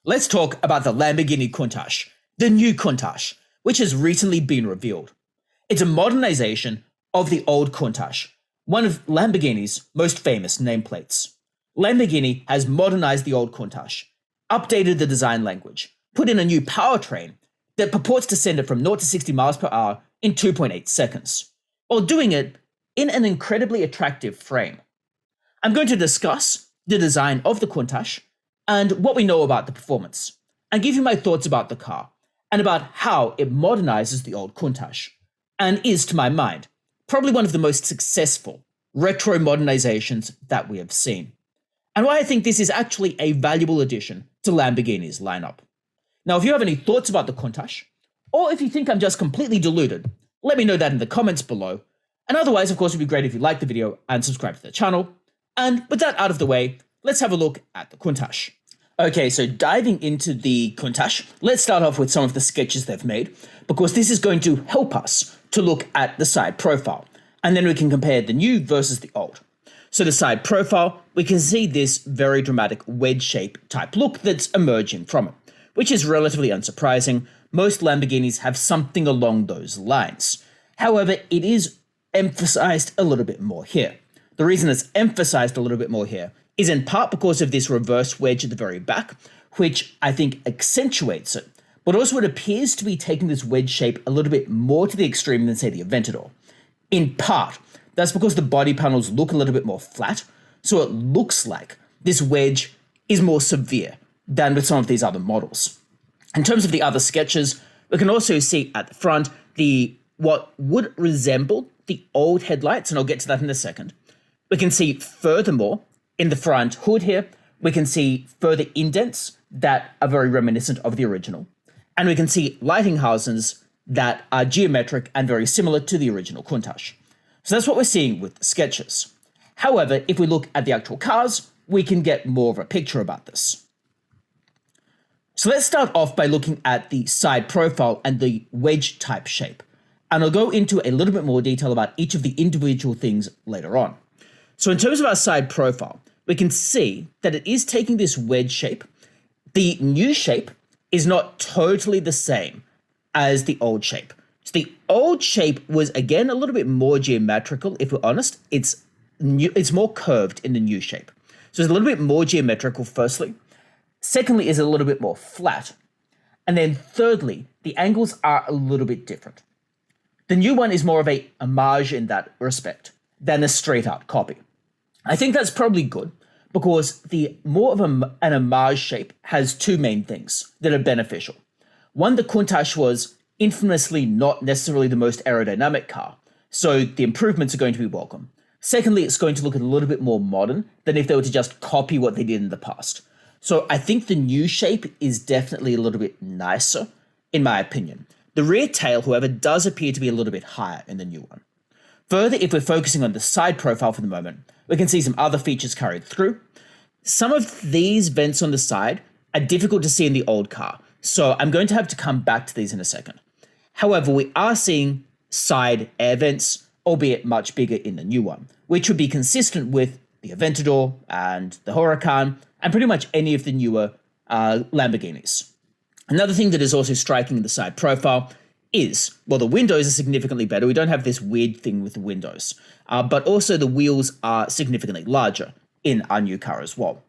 Let's talk about the Lamborghini Countach, the new Countach, which has recently been revealed. It's a modernization of the old Countach, one of Lamborghini's most famous nameplates. Lamborghini has modernized the old Countach, updated the design language, put in a new powertrain that purports to send it from 0 to 60 miles per hour in 2.8 seconds, while doing it in an incredibly attractive frame. I'm going to discuss the design of the Countach and what we know about the performance, and give you my thoughts about the car and about how it modernizes the old Countach, and is, to my mind, probably one of the most successful retro modernizations that we have seen, and why I think this is actually a valuable addition to Lamborghini's lineup. Now, if you have any thoughts about the Countach, or if you think I'm just completely deluded, let me know that in the comments below, and otherwise, of course, it would be great if you liked the video and subscribe to the channel. And with that out of the way, let's have a look at the Countach. Okay, so diving into the Countach, let's start off with some of the sketches they've made, because this is going to help us to look at the side profile, and then we can compare the new versus the old. So the side profile, we can see this very dramatic wedge shape type look that's emerging from it, which is relatively unsurprising. Most Lamborghinis have something along those lines. However, it is emphasized a little bit more here. The reason it's emphasized a little bit more here is in part because of this reverse wedge at the very back, which I think accentuates it, but also it appears to be taking this wedge shape a little bit more to the extreme than, say, the Aventador. In part, that's because the body panels look a little bit more flat, so it looks like this wedge is more severe than with some of these other models. In terms of the other sketches, we can also see at the front what would resemble the old headlights, and I'll get to that in a second. We can see furthermore, in the front hood here, we can see further indents that are very reminiscent of the original. And we can see lighting housings that are geometric and very similar to the original Countach. So that's what we're seeing with the sketches. However, if we look at the actual cars, we can get more of a picture about this. So let's start off by looking at the side profile and the wedge type shape. And I'll go into a little bit more detail about each of the individual things later on. So in terms of our side profile, we can see that it is taking this wedge shape. The new shape is not totally the same as the old shape. So the old shape was, again, a little bit more geometrical, if we're honest. It's more curved in the new shape. So it's a little bit more geometrical, firstly. Secondly, is a little bit more flat. And then thirdly, the angles are a little bit different. The new one is more of a homage in that respect than a straight-out copy. I think that's probably good, because the more of an homage shape has two main things that are beneficial. One, the Countach was infamously not necessarily the most aerodynamic car, so the improvements are going to be welcome. Secondly, it's going to look a little bit more modern than if they were to just copy what they did in the past. So I think the new shape is definitely a little bit nicer, in my opinion. The rear tail, however, does appear to be a little bit higher in the new one. Further, if we're focusing on the side profile for the moment, we can see some other features carried through. Some of these vents on the side are difficult to see in the old car, so I'm going to have to come back to these in a second. However, we are seeing side air vents, albeit much bigger in the new one, which would be consistent with the Aventador and the Huracan, and pretty much any of the newer Lamborghinis. Another thing that is also striking in the side profile is, well, the windows are significantly better. We don't have this weird thing with the windows, but also the wheels are significantly larger in our new car as well.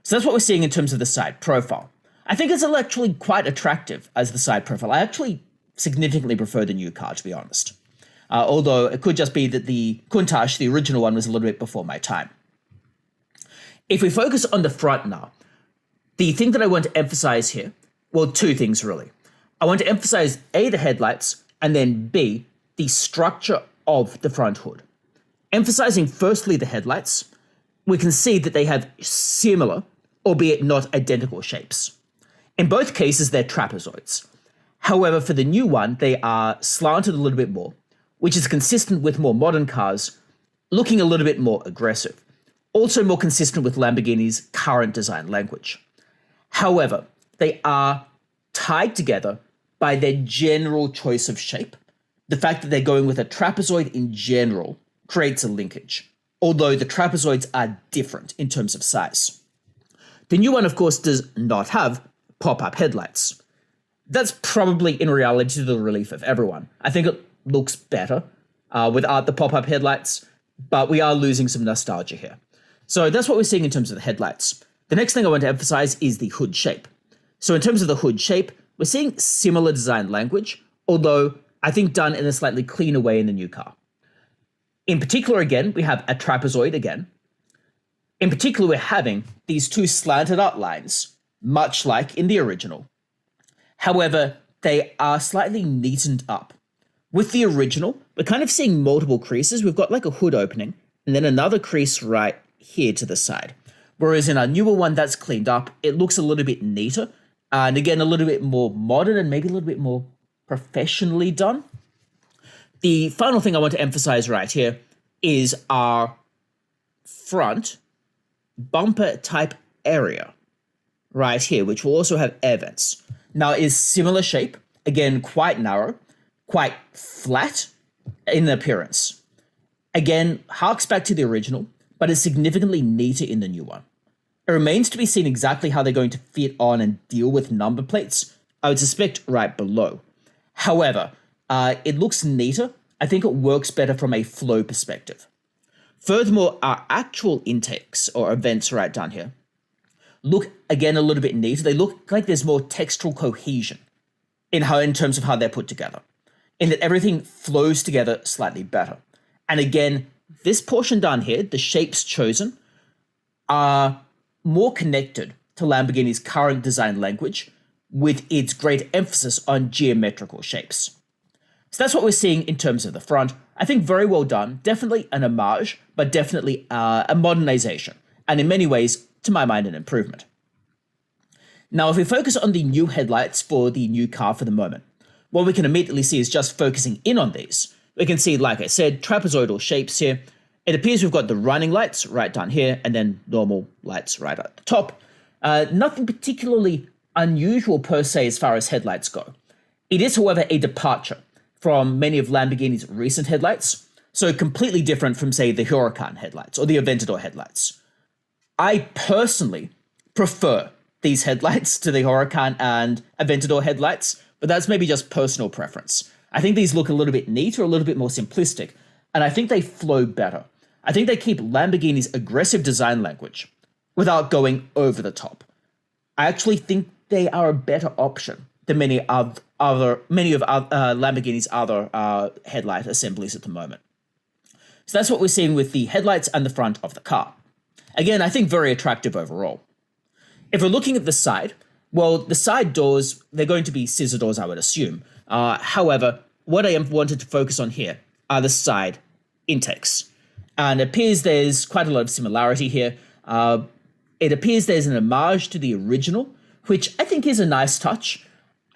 So that's what we're seeing in terms of the side profile. I think it's actually quite attractive as the side profile. I actually significantly prefer the new car, to be honest. Although it could just be that the Countach, the original one, was a little bit before my time. If we focus on the front now, the thing that I want to emphasize here, well, two things really. I want to emphasize A, the headlights, and then B, the structure of the front hood. Emphasizing firstly the headlights, we can see that they have similar, albeit not identical shapes. In both cases, they're trapezoids. However, for the new one, they are slanted a little bit more, which is consistent with more modern cars, looking a little bit more aggressive. Also more consistent with Lamborghini's current design language. However, they are tied together by their general choice of shape. The fact that they're going with a trapezoid in general creates a linkage, although the trapezoids are different in terms of size. The new one, of course, does not have pop-up headlights. That's probably in reality to the relief of everyone. I think it looks better without the pop-up headlights, but we are losing some nostalgia here. So that's what we're seeing in terms of the headlights. The next thing I want to emphasize is the hood shape. So in terms of the hood shape, we're seeing similar design language, although I think done in a slightly cleaner way in the new car. In particular, again, we have a trapezoid again. In particular, we're having these two slanted outlines, much like in the original. However, they are slightly neatened up. With the original, we're kind of seeing multiple creases. We've got like a hood opening, and then another crease right here to the side. Whereas in our newer one that's cleaned up, it looks a little bit neater, and again, a little bit more modern and maybe a little bit more professionally done. The final thing I want to emphasize right here is our front bumper type area right here, which will also have air vents. Now it is similar shape, again, quite narrow, quite flat in appearance. Again, harks back to the original, but is significantly neater in the new one. It remains to be seen exactly how they're going to fit on and deal with number plates. I would suspect right below. However, it looks neater. I think it works better from a flow perspective. Furthermore, our actual intakes or vents right down here look again a little bit neater. They look like there's more textural cohesion in terms of how they're put together, in that everything flows together slightly better. And again, this portion down here, the shapes chosen, are more connected to Lamborghini's current design language with its great emphasis on geometrical shapes. So that's what we're seeing in terms of the front. I think very well done. Definitely an homage, but definitely a modernization. And in many ways, to my mind, an improvement. Now, if we focus on the new headlights for the new car for the moment, what we can immediately see is just focusing in on these. We can see, like I said, trapezoidal shapes here. It appears we've got the running lights right down here, and then normal lights right at the top. Nothing particularly unusual per se as far as headlights go. It is, however, a departure from many of Lamborghini's recent headlights, so completely different from, say, the Huracan headlights or the Aventador headlights. I personally prefer these headlights to the Huracan and Aventador headlights, but that's maybe just personal preference. I think these look a little bit neater, a little bit more simplistic, and I think they flow better. I think they keep Lamborghini's aggressive design language without going over the top. I actually think they are a better option than many of Lamborghini's other headlight assemblies at the moment. So that's what we're seeing with the headlights and the front of the car. Again, I think very attractive overall. If we're looking at the side, well, the side doors, they're going to be scissor doors, I would assume. However, what I wanted to focus on here are the side intakes. And it appears there's quite a lot of similarity here. It appears there's an homage to the original, which I think is a nice touch.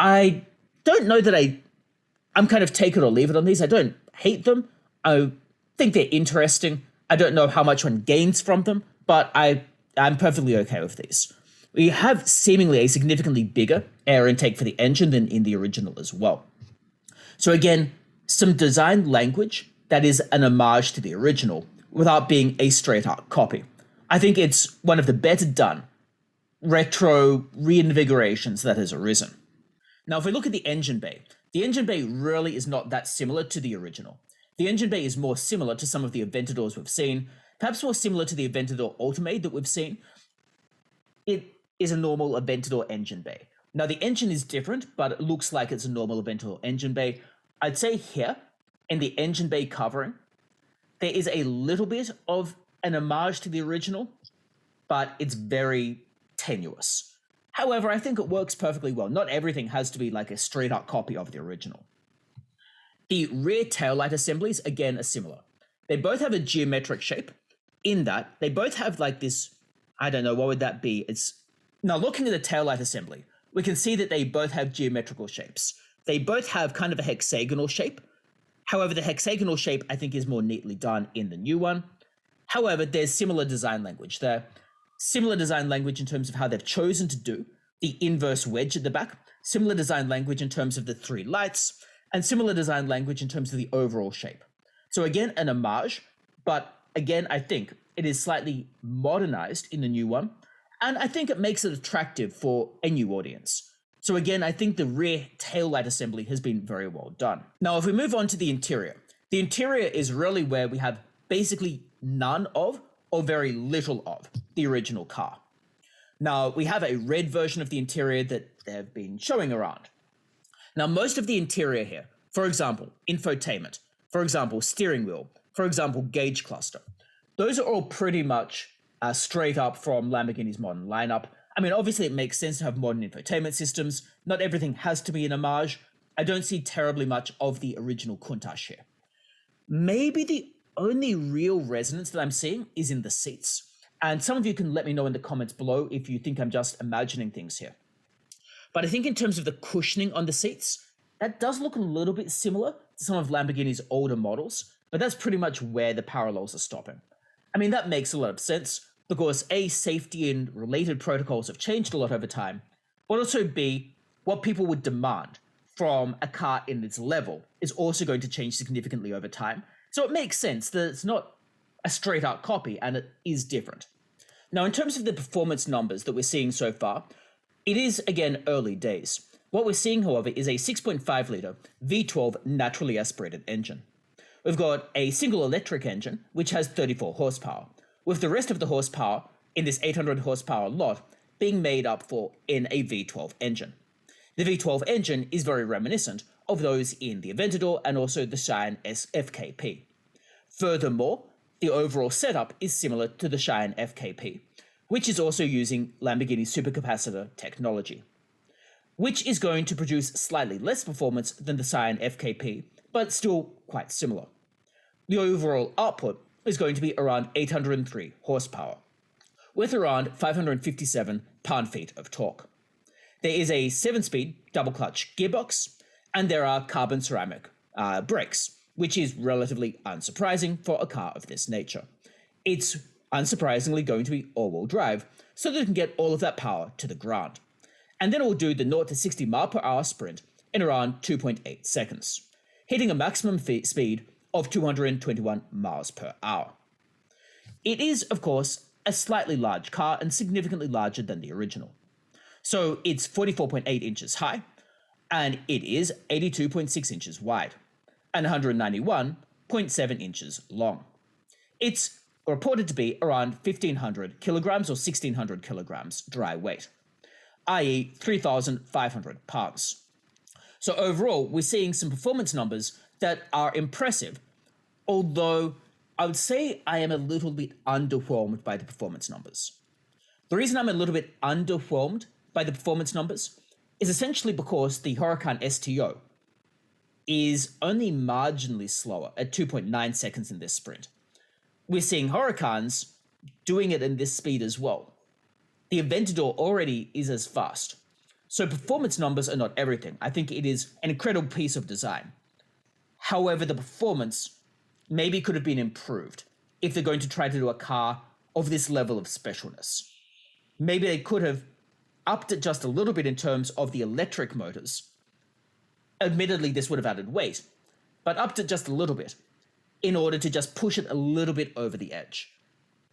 I don't know that I'm kind of take it or leave it on these. I don't hate them. I think they're interesting. I don't know how much one gains from them, but I'm perfectly okay with these. We have seemingly a significantly bigger air intake for the engine than in the original as well. So again, some design language that is an homage to the original without being a straight-up copy. I think it's one of the better done retro reinvigorations that has arisen. Now, if we look at the engine bay really is not that similar to the original. The engine bay is more similar to some of the Aventadors we've seen, perhaps more similar to the Aventador Ultimate that we've seen. It is a normal Aventador engine bay. Now, the engine is different, but it looks like it's a normal Aventador engine bay. I'd say here, in the engine bay covering, there is a little bit of an homage to the original, but it's very tenuous. However, I think it works perfectly well. Not everything has to be like a straight-up copy of the original. The rear taillight assemblies, again, are similar. They both have a geometric shape in that they both have like this, I don't know, what would that be? Now, looking at the taillight assembly, we can see that they both have geometrical shapes. They both have kind of a hexagonal shape. However, the hexagonal shape, I think, is more neatly done in the new one. However, there's similar design language there. Similar design language in terms of how they've chosen to do the inverse wedge at the back. Similar design language in terms of the three lights. And similar design language in terms of the overall shape. So again, an homage, but again, I think it is slightly modernized in the new one. And I think it makes it attractive for a new audience. So again, I think the rear taillight assembly has been very well done. Now, if we move on to the interior is really where we have basically none of, or very little of, the original car. Now, we have a red version of the interior that they've been showing around. Now, most of the interior here, for example, infotainment, for example, steering wheel, for example, gauge cluster, those are all pretty much straight up from Lamborghini's modern lineup. I mean, obviously it makes sense to have modern infotainment systems. Not everything has to be an homage. I don't see terribly much of the original Countach here. Maybe the only real resonance that I'm seeing is in the seats. And some of you can let me know in the comments below if you think I'm just imagining things here. But I think in terms of the cushioning on the seats, that does look a little bit similar to some of Lamborghini's older models, but that's pretty much where the parallels are stopping. I mean, that makes a lot of sense, because A, safety and related protocols have changed a lot over time, but also B, what people would demand from a car in its level is also going to change significantly over time. So it makes sense that it's not a straight out copy and it is different. Now, in terms of the performance numbers that we're seeing so far, it is, again, early days. What we're seeing, however, is a 6.5 litre V12 naturally aspirated engine. We've got a single electric engine, which has 34 horsepower, with the rest of the horsepower in this 800 horsepower lot being made up for in a V12 engine. The V12 engine is very reminiscent of those in the Aventador and also the Cheyenne FKP. Furthermore, the overall setup is similar to the Cheyenne FKP, which is also using Lamborghini supercapacitor technology, which is going to produce slightly less performance than the Cheyenne FKP, but still quite similar. The overall output is going to be around 803 horsepower, with around 557 pound-feet of torque. There is a 7-speed double-clutch gearbox, and there are carbon ceramic brakes, which is relatively unsurprising for a car of this nature. It's unsurprisingly going to be all-wheel drive, so that it can get all of that power to the ground. And then it will do the 0 to 60 mile per hour sprint in around 2.8 seconds, hitting a maximum speed of 221 miles per hour. It is, of course, a slightly large car and significantly larger than the original. So it's 44.8 inches high, and it is 82.6 inches wide, and 191.7 inches long. It's reported to be around 1,500 kilograms or 1,600 kilograms dry weight, i.e. 3,500 pounds. So overall, we're seeing some performance numbers that are impressive, although I would say I am a little bit underwhelmed by the performance numbers. The reason I'm a little bit underwhelmed by the performance numbers is essentially because the Huracan STO is only marginally slower at 2.9 seconds in this sprint. We're seeing Huracans doing it in this speed as well. The Aventador already is as fast. So performance numbers are not everything. I think it is an incredible piece of design. However, the performance maybe could have been improved if they're going to try to do a car of this level of specialness. Maybe they could have upped it just a little bit in terms of the electric motors. Admittedly, this would have added weight, but upped it just a little bit in order to just push it a little bit over the edge,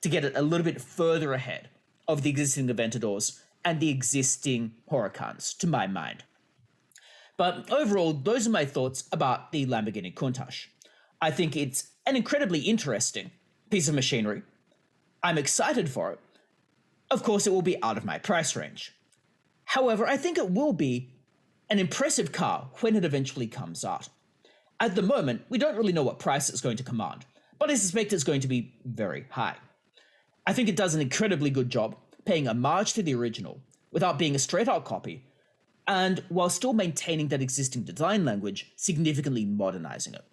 to get it a little bit further ahead of the existing Aventadors and the existing Huracans, to my mind. But overall, those are my thoughts about the Lamborghini Countach. I think it's an incredibly interesting piece of machinery. I'm excited for it. Of course, it will be out of my price range. However, I think it will be an impressive car when it eventually comes out. At the moment, we don't really know what price it's going to command, but I suspect it's going to be very high. I think it does an incredibly good job paying homage to the original without being a straight-out copy, and while still maintaining that existing design language, significantly modernizing it.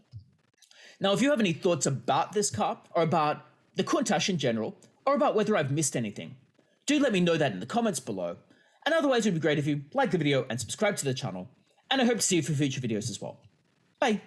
Now, if you have any thoughts about this car, or about the Countach in general, or about whether I've missed anything, do let me know that in the comments below, and otherwise it would be great if you like the video and subscribe to the channel, and I hope to see you for future videos as well. Bye!